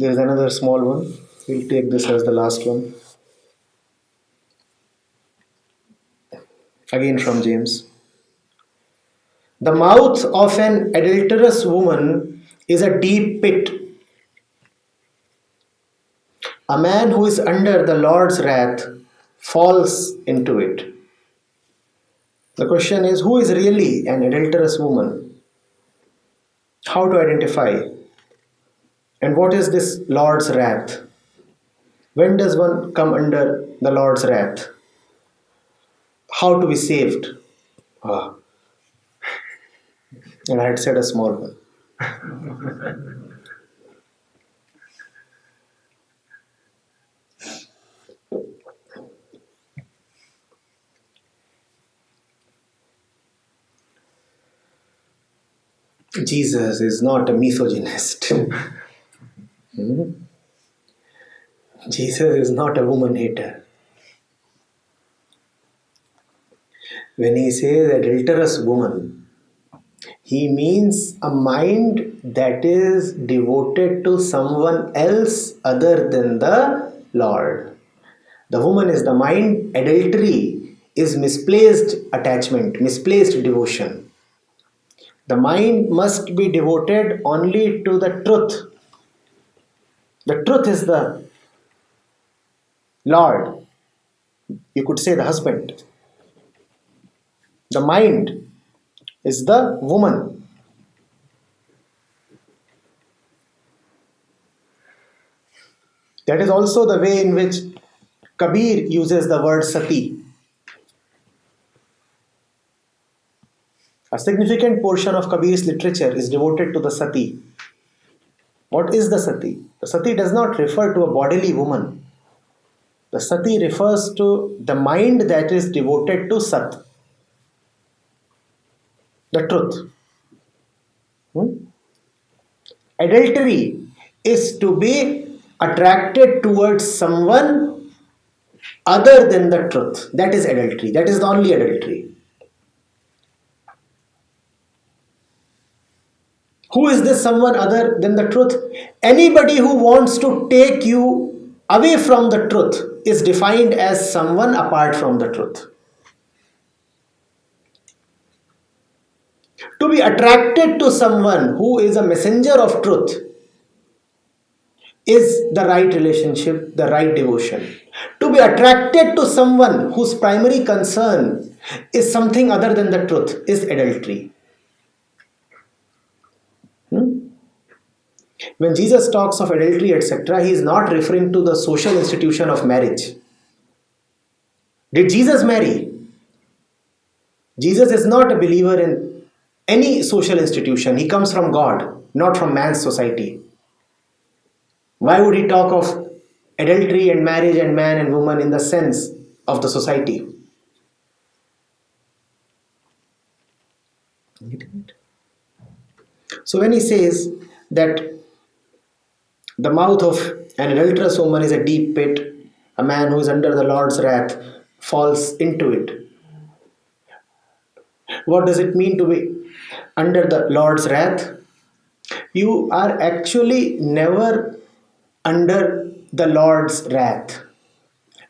There is another small one. We'll take this as the last one. Again from James. The mouth of an adulterous woman is a deep pit. A man who is under the Lord's wrath falls into it. The question is, who is really an adulterous woman? How to identify? And what is this Lord's wrath? When does one come under the Lord's wrath? How to be saved? Ah. And I had said a small one. Jesus is not a misogynist. Jesus is not a woman hater. When he says adulterous woman, he means a mind that is devoted to someone else other than the Lord. The woman is the mind. Adultery is misplaced attachment, misplaced devotion. The mind must be devoted only to the truth. The truth is the Lord. You could say the husband. The mind is the woman. That is also the way in which Kabir uses the word sati. A significant portion of Kabir's literature is devoted to the sati. What is the sati? The sati does not refer to a bodily woman. The sati refers to the mind that is devoted to sat, the truth. Adultery is to be attracted towards someone other than the truth. That is adultery. That is the only adultery. Who is this someone other than the truth? Anybody who wants to take you away from the truth is defined as someone apart from the truth. To be attracted to someone who is a messenger of truth is the right relationship, the right devotion. To be attracted to someone whose primary concern is something other than the truth is adultery. When Jesus talks of adultery, etc., he is not referring to the social institution of marriage. Did Jesus marry? Jesus is not a believer in any social institution. He comes from God, not from man's society. Why would he talk of adultery and marriage and man and woman in the sense of the society? So when he says that the mouth of an adulterous woman is a deep pit, a man who is under the Lord's wrath falls into it. What does it mean to be under the Lord's wrath? You are actually never under the Lord's wrath.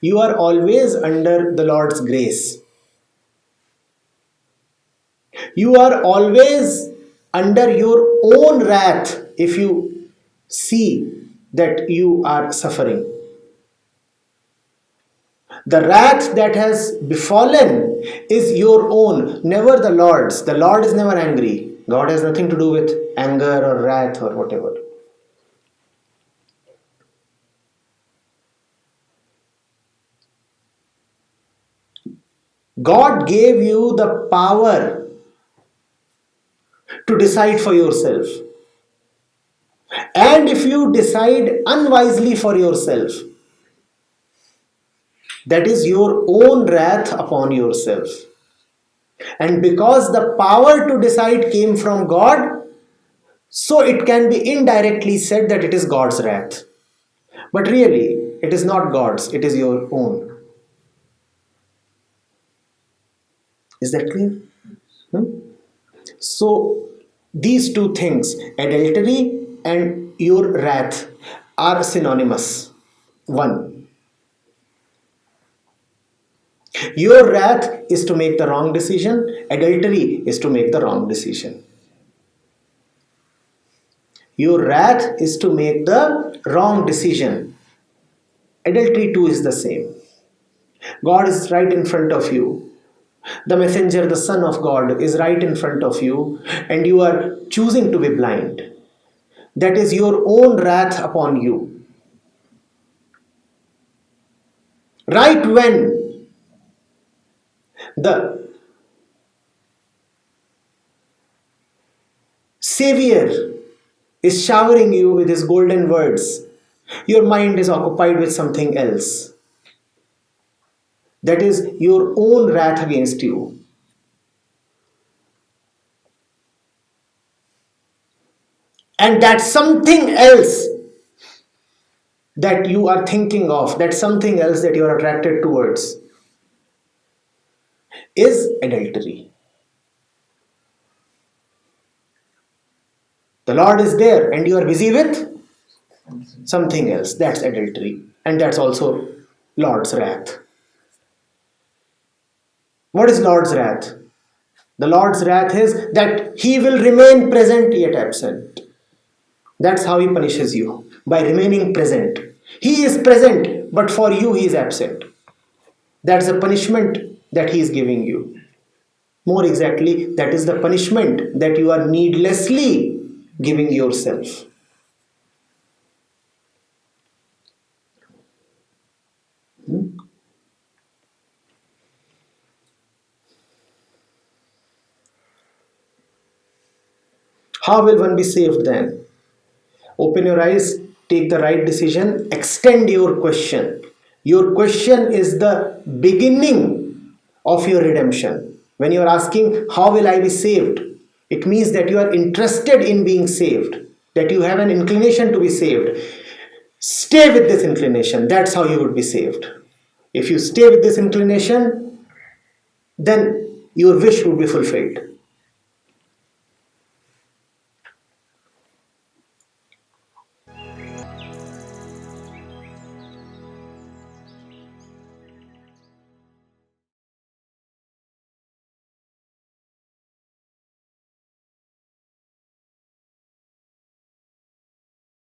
You are always under the Lord's grace. You are always under your own wrath if you see that you are suffering. The wrath that has befallen is your own, never the Lord's. The Lord is never angry. God has nothing to do with anger or wrath or whatever. God gave you the power to decide for yourself. And if you decide unwisely for yourself, that is your own wrath upon yourself. And because the power to decide came from God, so it can be indirectly said that it is God's wrath. But really, it is not God's, it is your own. Is that clear? So, these two things, adultery and your wrath, are synonymous. One, your wrath is to make the wrong decision, adultery is to make the wrong decision. Your wrath is to make the wrong decision. Adultery too is the same. God is right in front of you. The messenger, the Son of God, is right in front of you, and you are choosing to be blind. That is your own wrath upon you. Right when the Savior is showering you with his golden words, your mind is occupied with something else. That is your own wrath against you. And that something else that you are thinking of, that something else that you are attracted towards, is adultery. The Lord is there and you are busy with something else. That's adultery. And that's also Lord's wrath. What is Lord's wrath? The Lord's wrath is that He will remain present yet absent. That's how He punishes you, by remaining present. He is present, but for you He is absent. That's the punishment that He is giving you. More exactly, that is the punishment that you are needlessly giving yourself. How will one be saved then? Open your eyes, take the right decision, extend your question. Your question is the beginning of your redemption. When you are asking, how will I be saved? It means that you are interested in being saved, that you have an inclination to be saved. Stay with this inclination. That's how you would be saved. If you stay with this inclination, then your wish would be fulfilled.